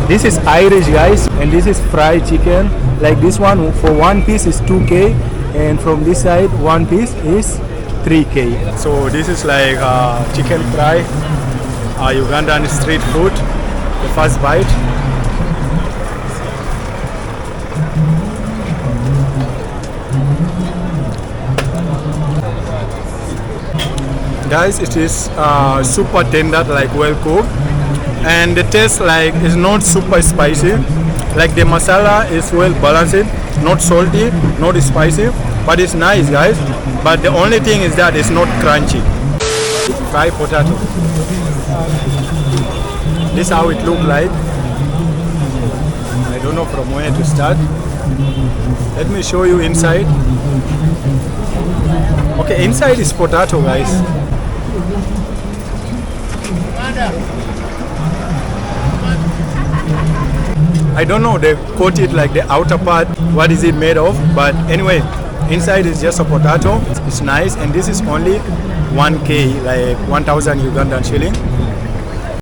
This is Irish, guys, and this is fried chicken. Like this one, for one piece is 2K, and from this side, one piece is 3K. So this is like chicken fry, Ugandan street food. The first bite. Guys, it is super tender, like well cooked, and the taste like is not super spicy. Like the masala is well balanced, not salty, not spicy, but it's nice, guys. But the only thing is that it's not crunchy. Fried potato. This is how it look like. I don't know from where to start. Let me show you inside. Okay, inside is potato, guys. I don't know, they coat it like the outer part, what is it made of, but anyway, inside is just a potato. It's nice, and this is only 1K, like 1,000 Ugandan shilling.